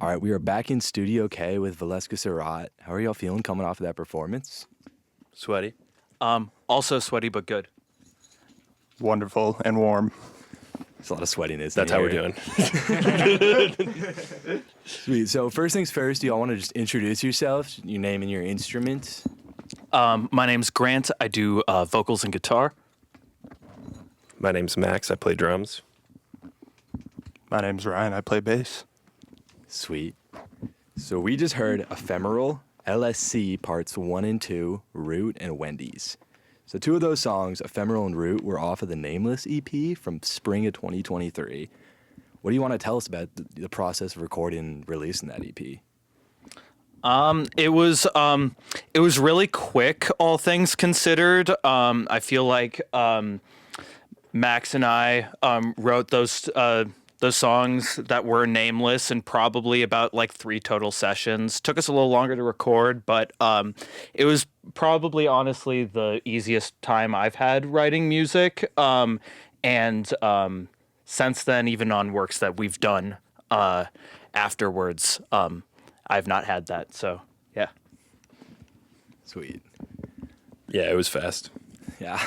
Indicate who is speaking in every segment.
Speaker 1: All right, we are back in Studio K with Valeska Suratt. How are y'all feeling coming off of that performance?
Speaker 2: Sweaty.
Speaker 3: Also sweaty but good.
Speaker 4: Wonderful and warm.
Speaker 1: There's a lot of sweatiness.
Speaker 2: That's how we're doing.
Speaker 1: Sweet. So first things first, do y'all want to just introduce yourselves, your name and your instrument?
Speaker 3: My name's Grant. I do vocals and guitar.
Speaker 2: My name's Max. I play drums.
Speaker 4: My name's Ryan. I play bass.
Speaker 1: Sweet. So we just heard Ephemeral, LSC Parts 1 and 2, Root, and Wendy's. So two of those songs, Ephemeral and Root, were off of the Nameless EP from spring of 2023. What do you want to tell us about the process of recording and releasing that EP?
Speaker 3: It was really quick, all things considered. I feel like Max and I wrote those songs that were nameless in probably about like 3 total sessions. Took us a little longer to record, but it was probably honestly the easiest time I've had writing music. And since then, even on works that we've done afterwards, I've not had that. So yeah.
Speaker 1: Sweet.
Speaker 2: Yeah, it was fast.
Speaker 1: Yeah.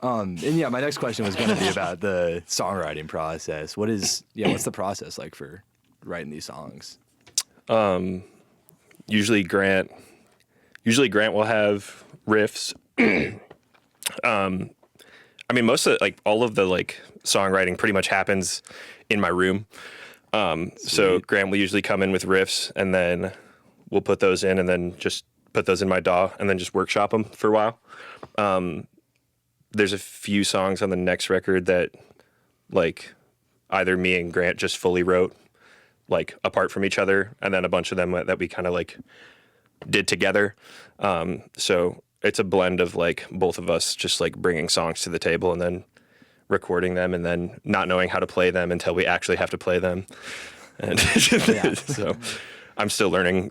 Speaker 1: And yeah, my next question was going to be about the songwriting process. What's the process like for writing these songs?
Speaker 2: Usually Grant will have riffs. I mean, most of all of the songwriting pretty much happens in my room. So Grant will usually come in with riffs, and then we'll put those in, and then just put those in my DAW, and then just workshop them for a while. There's a few songs on the next record that either me and Grant just fully wrote apart from each other, and then a bunch of them that we kind of did together. So it's a blend of both of us just bringing songs to the table and then recording them, and then not knowing how to play them until we actually have to play them. And so I'm still learning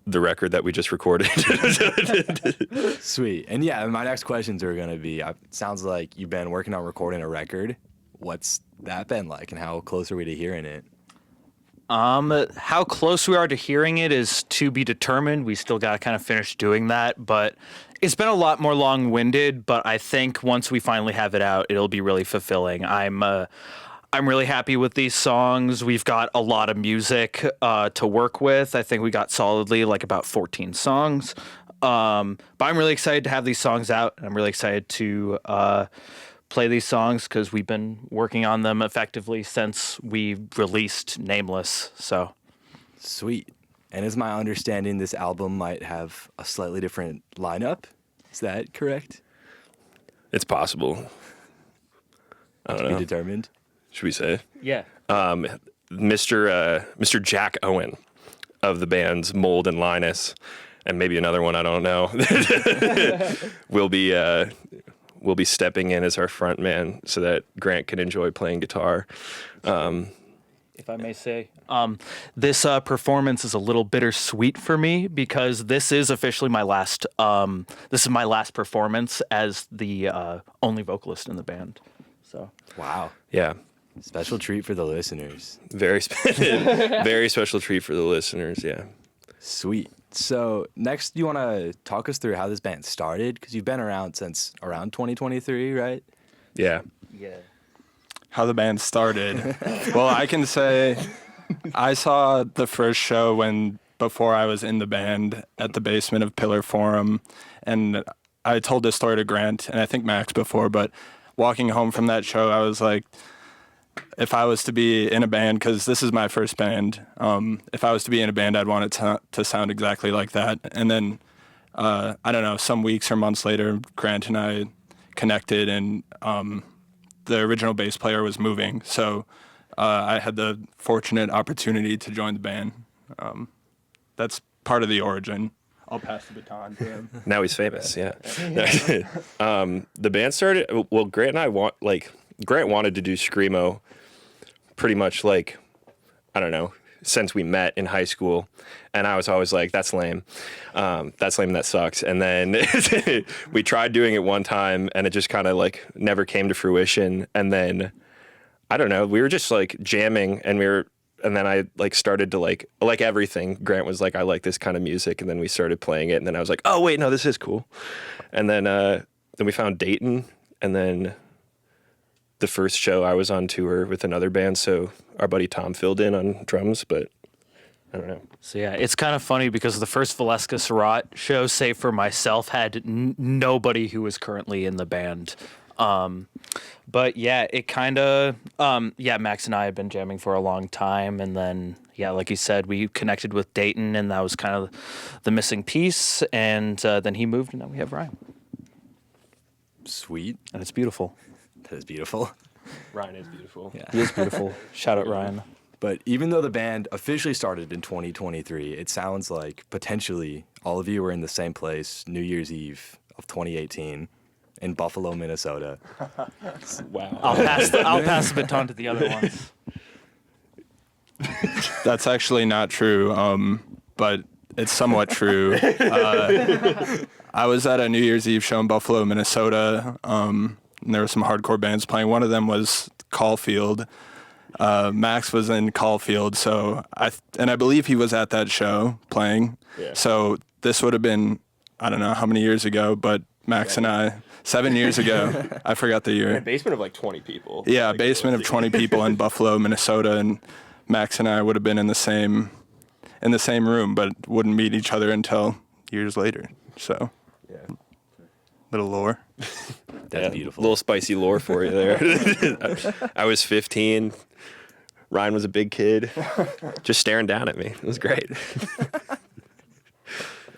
Speaker 2: the record that we just recorded.
Speaker 1: Sweet. And yeah, my next questions are going to be, it sounds like you've been working on recording a record. What's that been like, and how close are we to hearing it?
Speaker 3: How close we are to hearing it is to be determined. We still got to kind of finish doing that, but it's been a lot more long-winded, but I think once we finally have it out, it'll be really fulfilling. I'm really happy with these songs. We've got a lot of music to work with. I think we got solidly about 14 songs. But I'm really excited to have these songs out. I'm really excited to play these songs because we've been working on them effectively since we released Nameless. So
Speaker 1: Sweet. And is my understanding this album might have a slightly different lineup? Is that correct?
Speaker 2: It's possible. I don't
Speaker 1: To
Speaker 2: know.
Speaker 1: be determined.
Speaker 2: Should we say?
Speaker 3: yeah.
Speaker 2: Mr. Jack Owen of the bands Mold and Linus, and maybe another one I don't know, will be stepping in as our front man so that Grant can enjoy playing guitar.
Speaker 3: If I may say, this performance is a little bittersweet for me because this is officially my last. This is my last performance as the only vocalist in the band. So
Speaker 1: Wow.
Speaker 2: Yeah,
Speaker 1: Special treat for the listeners.
Speaker 2: very very special treat for the listeners. Yeah.
Speaker 1: Sweet. So next, you want to talk us through how this band started? Because you've been around since around 2023, right?
Speaker 2: Yeah.
Speaker 3: yeah.
Speaker 4: How the band started. Well, I can say I saw the first show before I was in the band at the basement of Pillar Forum, and I told this story to Grant and I think Max before, but walking home from that show, I was like, if I was to be in a band, because this is my first band, if I was to be in a band, I'd want it to sound exactly like that. And then, I don't know, some weeks or months later, Grant and I connected, and the original bass player was moving. So I had the fortunate opportunity to join the band. That's part of the origin. I'll pass the baton to him.
Speaker 2: Now he's famous. Yeah. The band started. Well, Grant and I Grant wanted to do screamo pretty much I don't know, since we met in high school. And I was always like, that's lame. That's lame. That sucks. And then we tried doing it one time and it just kind of never came to fruition. And then, I don't know, we were just jamming and we were and then I like started to like everything. Grant was like, I like this kind of music, and then we started playing it, and then I was like, oh wait, no, this is cool. And then we found Dayton, and then the first show I was on tour with another band, so our buddy Tom filled in on drums, but I don't know.
Speaker 3: So yeah, it's kind of funny because the first Valeska Suratt show, save for myself, had nobody who was currently in the band. But yeah, it kind of, Max and I had been jamming for a long time. And then, yeah, like you said, we connected with Dayton, and that was kind of the missing piece. And then he moved, and now we have Ryan.
Speaker 1: Sweet.
Speaker 3: And it's beautiful.
Speaker 1: That is beautiful.
Speaker 2: Ryan is beautiful.
Speaker 1: Yeah.
Speaker 3: He is beautiful. Shout out Ryan.
Speaker 1: But even though the band officially started in 2023, it sounds like potentially all of you were in the same place New Year's Eve of 2018 in Buffalo, Minnesota.
Speaker 2: Wow.
Speaker 3: I'll pass the baton to the other ones.
Speaker 4: That's actually not true, but it's somewhat true. I was at a New Year's Eve show in Buffalo, Minnesota, and there were some hardcore bands playing. One of them was Caulfield. Max was in Caulfield, so I believe he was at that show playing.
Speaker 2: Yeah.
Speaker 4: So this would have been, I don't know how many years ago, but Max and I, 7 years ago, I forgot the year.
Speaker 2: In a basement of like 20 people.
Speaker 4: Yeah,
Speaker 2: Like,
Speaker 4: basement of 20 people in Buffalo, Minnesota, and Max and I would have been in the same room, but wouldn't meet each other until years later. So,
Speaker 2: Yeah.
Speaker 4: little lore.
Speaker 1: That's beautiful.
Speaker 2: A little spicy lore for you there. I was 15. Ryan was a big kid, just staring down at me. It was great.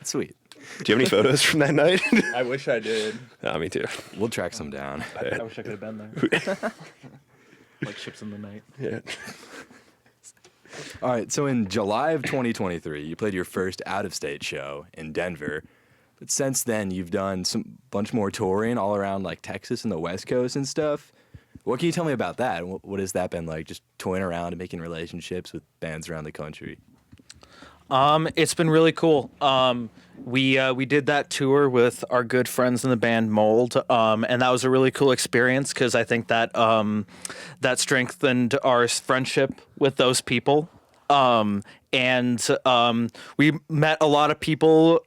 Speaker 1: Sweet.
Speaker 2: Do you have any photos from that night?
Speaker 4: I wish I did.
Speaker 2: Me too.
Speaker 1: We'll track some down.
Speaker 3: I wish I could have been there. Like ships in the night.
Speaker 2: Yeah.
Speaker 1: All right, so in July of 2023, you played your first out-of-state show in Denver. But since then, you've done some bunch more touring all around like Texas and the West Coast and stuff. What can you tell me about that? What has that been like, just toying around and making relationships with bands around the country?
Speaker 3: It's been really cool. We did that tour with our good friends in the band Mold, and that was a really cool experience because I think that that strengthened our friendship with those people. And we met a lot of people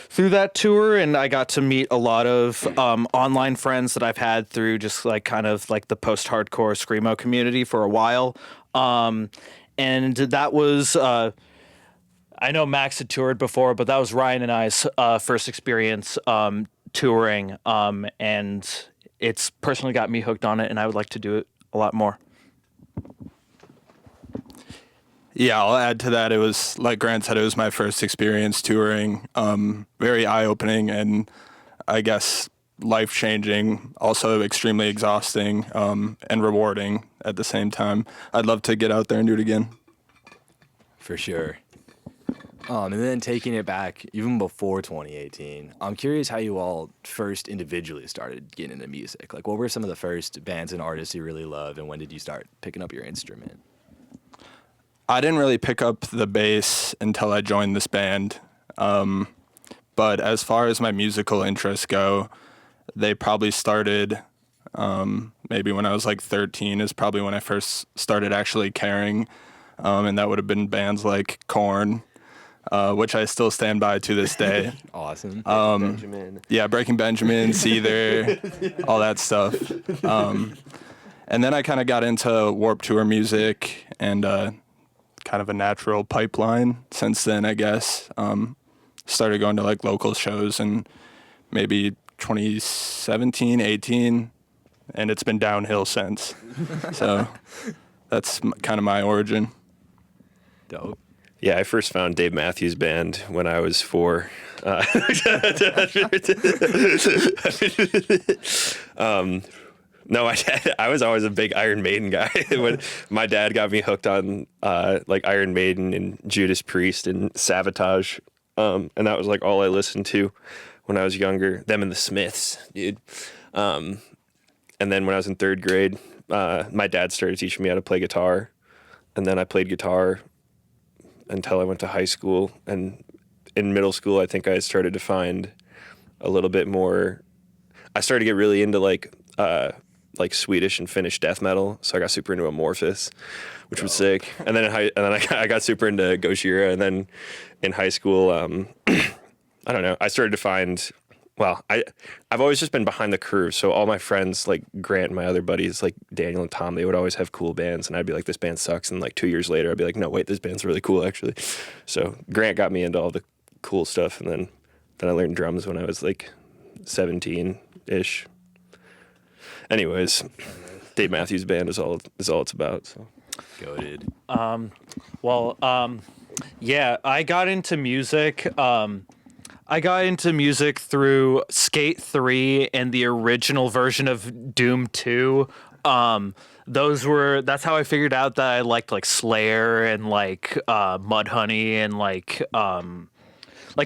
Speaker 3: through that tour, and I got to meet a lot of online friends that I've had through just like kind of like the post-hardcore screamo community for a while. And that was I know Max had toured before, but that was Ryan and I's first experience touring, and it's personally got me hooked on it, and I would like to do it a lot more.
Speaker 4: Yeah, I'll add to that. It was, like Grant said, it was my first experience touring. Very eye-opening and I guess life-changing, also extremely exhausting and rewarding at the same time. I'd love to get out there and do it again.
Speaker 1: For sure. And then taking it back even before 2018, I'm curious how you all first individually started getting into music. Like, what were some of the first bands and artists you really loved, and when did you start picking up your instrument?
Speaker 4: I didn't really pick up the bass until I joined this band. But as far as my musical interests go, they probably started maybe when I was like 13 is probably when I first started actually caring. And that would have been bands like Korn, which I still stand by to this day.
Speaker 1: Awesome.
Speaker 2: Benjamin.
Speaker 4: Yeah, Breaking Benjamin, Seether, all that stuff. And then I kind of got into Warped Tour music and kind of a natural pipeline since then, I guess. Started going to like local shows in maybe 2017, 18, and it's been downhill since. So that's kind of my origin.
Speaker 1: Dope.
Speaker 2: Yeah, I first found Dave Matthews Band when I was 4. No, I was always a big Iron Maiden guy. When my dad got me hooked on like Iron Maiden and Judas Priest and Savatage, and that was like all I listened to when I was younger. Them and the Smiths, dude. And then when I was in 3rd grade, my dad started teaching me how to play guitar, and then I played guitar until I went to high school. And in middle school, I think I started to find a little bit more. I started to get really into like like Swedish and Finnish death metal, so I got super into Amorphis, which was sick. And then I got super into Gojira, and then in high school, I don't know, I started to find. Well, I've always just been behind the curve. So all my friends, like Grant and my other buddies, like Daniel and Tom, they would always have cool bands. And I'd be like, this band sucks. And like 2 years later, I'd be like, no, wait, this band's really cool, actually. So Grant got me into all the cool stuff. And then I learned drums when I was like 17-ish. Anyways, Dave Matthews Band is all it's about. So.
Speaker 1: Goated.
Speaker 3: Yeah, I got into music. I got into music through Skate 3 and the original version of Doom 2. That's how I figured out that I liked like Slayer and like Mudhoney and like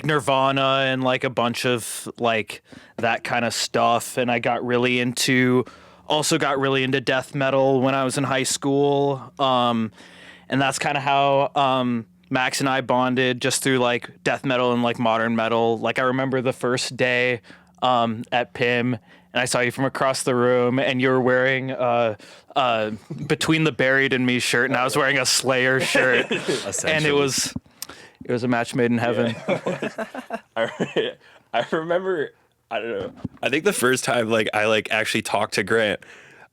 Speaker 3: Nirvana and like a bunch of like that kind of stuff. And I got really into death metal when I was in high school. And that's kind of how Max and I bonded, just through like death metal and like modern metal. Like I remember the first day at PIM, and I saw you from across the room, and you were wearing Between the Buried and Me shirt, and I was wearing a Slayer shirt, and it was a match made in heaven.
Speaker 2: I remember, I don't know. I think the first time like I like actually talked to Grant,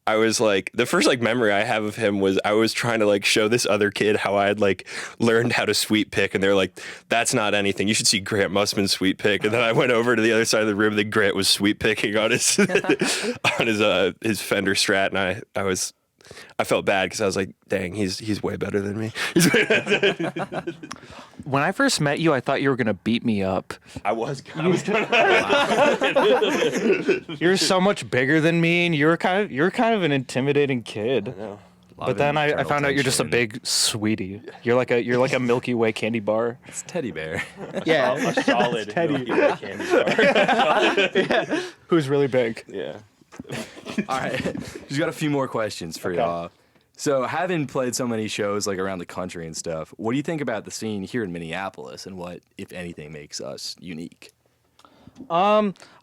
Speaker 2: I was like, the first like memory I have of him was I was trying to like show this other kid how I had like learned how to sweep pick, and they're like, that's not anything. You should see Grant Mussman's sweep pick. And then I went over to the other side of the room, and Grant was sweep picking on his on his Fender Strat, and I felt bad because I was like, dang, he's way better than me.
Speaker 3: When I first met you, I thought you were gonna beat me up.
Speaker 2: I was
Speaker 3: You're so much bigger than me, and you're kind of an intimidating kid.
Speaker 2: I know.
Speaker 3: But then I found out you're just a big sweetie. You're like a Milky Way candy bar.
Speaker 1: It's teddy bear.
Speaker 3: Yeah,
Speaker 2: A solid
Speaker 3: Teddy.
Speaker 2: Milky Way candy bar.
Speaker 3: who's really big.
Speaker 2: Yeah.
Speaker 1: All right, just got a few more questions for y'all. So, having played so many shows like around the country and stuff, what do you think about the scene here in Minneapolis, and what, if anything, makes us unique?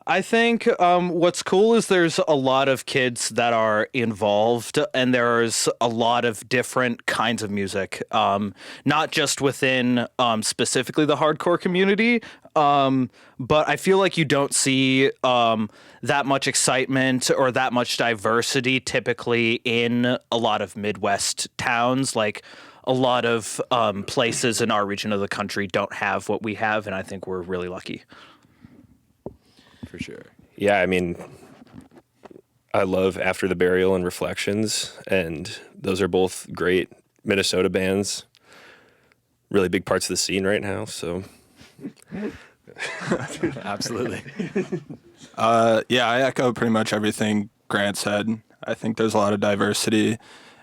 Speaker 3: I think what's cool is there's a lot of kids that are involved, and there's a lot of different kinds of music, not just within specifically the hardcore community, but I feel like you don't see that much excitement or that much diversity typically in a lot of Midwest towns. Like a lot of places in our region of the country don't have what we have, and I think we're really lucky.
Speaker 1: For sure.
Speaker 2: Yeah, I mean, I love After the Burial and Reflections, and those are both great Minnesota bands. Really big parts of the scene right now, so.
Speaker 1: Absolutely.
Speaker 4: Yeah, I echo pretty much everything Grant said. I think there's a lot of diversity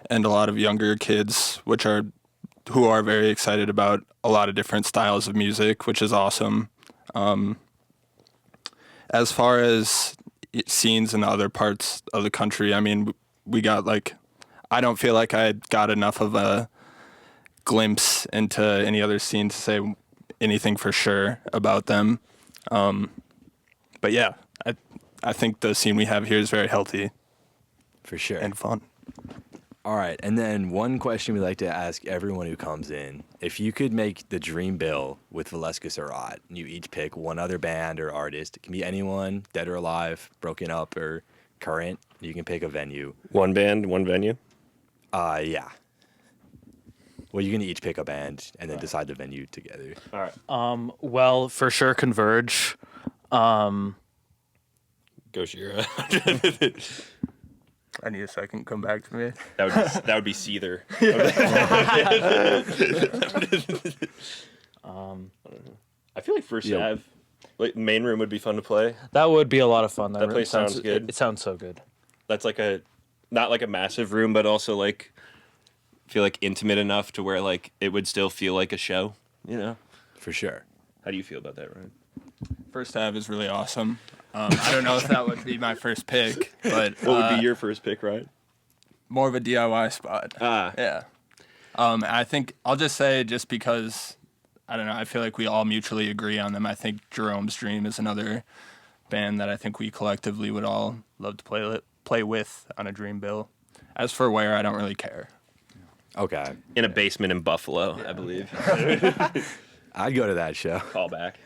Speaker 4: and a lot of younger kids who are very excited about a lot of different styles of music, which is awesome. As far as scenes in other parts of the country, I mean, we got I don't feel like I got enough of a glimpse into any other scene to say anything for sure about them. But yeah, I think the scene we have here is very healthy.
Speaker 1: For sure.
Speaker 4: And fun.
Speaker 1: All right, and then one question we like to ask everyone who comes in. If you could make the dream bill with Valeska Suratt, and you each pick one other band or artist, it can be anyone, dead or alive, broken up or current, you can pick a venue.
Speaker 2: One band, one venue?
Speaker 1: Yeah. Well, you can each pick a band and then decide the venue together.
Speaker 2: All right.
Speaker 3: Well, for sure, Converge.
Speaker 2: Gojira.
Speaker 4: I need a second. Come back to me.
Speaker 2: That would be Seether. I feel like First Ave, like main room would be fun to play.
Speaker 3: That would be a lot of fun.
Speaker 2: That place sounds good.
Speaker 3: It sounds so good.
Speaker 2: That's like not like a massive room, but also like feel like intimate enough to where like it would still feel like a show, you know?
Speaker 1: For sure.
Speaker 2: How do you feel about that, Ryan?
Speaker 4: First Ave is really awesome. I don't know if that would be my first pick, but
Speaker 2: What would be your first pick, Ryan?
Speaker 4: more of a DIY spot. Yeah. I think I'll just say, just because, I don't know, I feel like we all mutually agree on them. I think Jerome's Dream is another band that I think we collectively would all love to play play with on a dream bill. As for where, I don't really care.
Speaker 1: Okay.
Speaker 2: In a basement in Buffalo, I believe.
Speaker 1: I'd go to that show.
Speaker 2: Call back.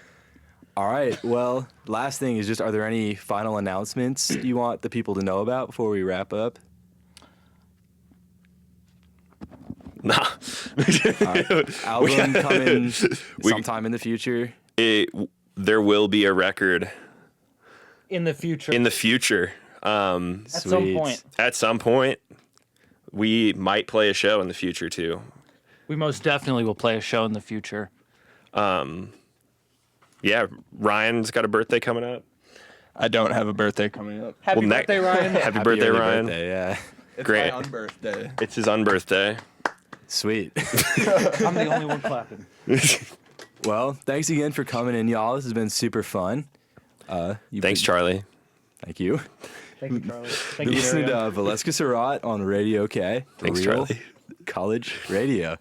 Speaker 1: All right. Well, last thing is just, are there any final announcements you want the people to know about before we wrap up?
Speaker 2: Nah.
Speaker 1: Album coming sometime in the future.
Speaker 2: There will be a record
Speaker 3: In the future.
Speaker 2: in the future.
Speaker 3: At some point.
Speaker 2: At some point, we might play a show in the future too.
Speaker 3: We most definitely will play a show in the future.
Speaker 2: Yeah, Ryan's got a birthday coming up.
Speaker 4: I don't have a birthday coming up.
Speaker 3: Happy
Speaker 2: Well,
Speaker 3: birthday, Ryan.
Speaker 2: Happy birthday,
Speaker 1: early
Speaker 2: Ryan.
Speaker 1: Birthday, yeah.
Speaker 4: It's
Speaker 2: Great.
Speaker 4: my unbirthday.
Speaker 2: It's his unbirthday.
Speaker 1: Sweet.
Speaker 3: I'm the only one clapping.
Speaker 1: Well, thanks again for coming in, y'all. This has been super fun.
Speaker 2: Thanks, Charlie.
Speaker 1: Thank you.
Speaker 3: Thank you, Charlie. Thank
Speaker 1: You're
Speaker 3: you,
Speaker 1: listening
Speaker 3: Miriam.
Speaker 1: to Valeska Suratt on Radio K.
Speaker 2: Thanks,
Speaker 1: Real
Speaker 2: Charlie.
Speaker 1: College Radio.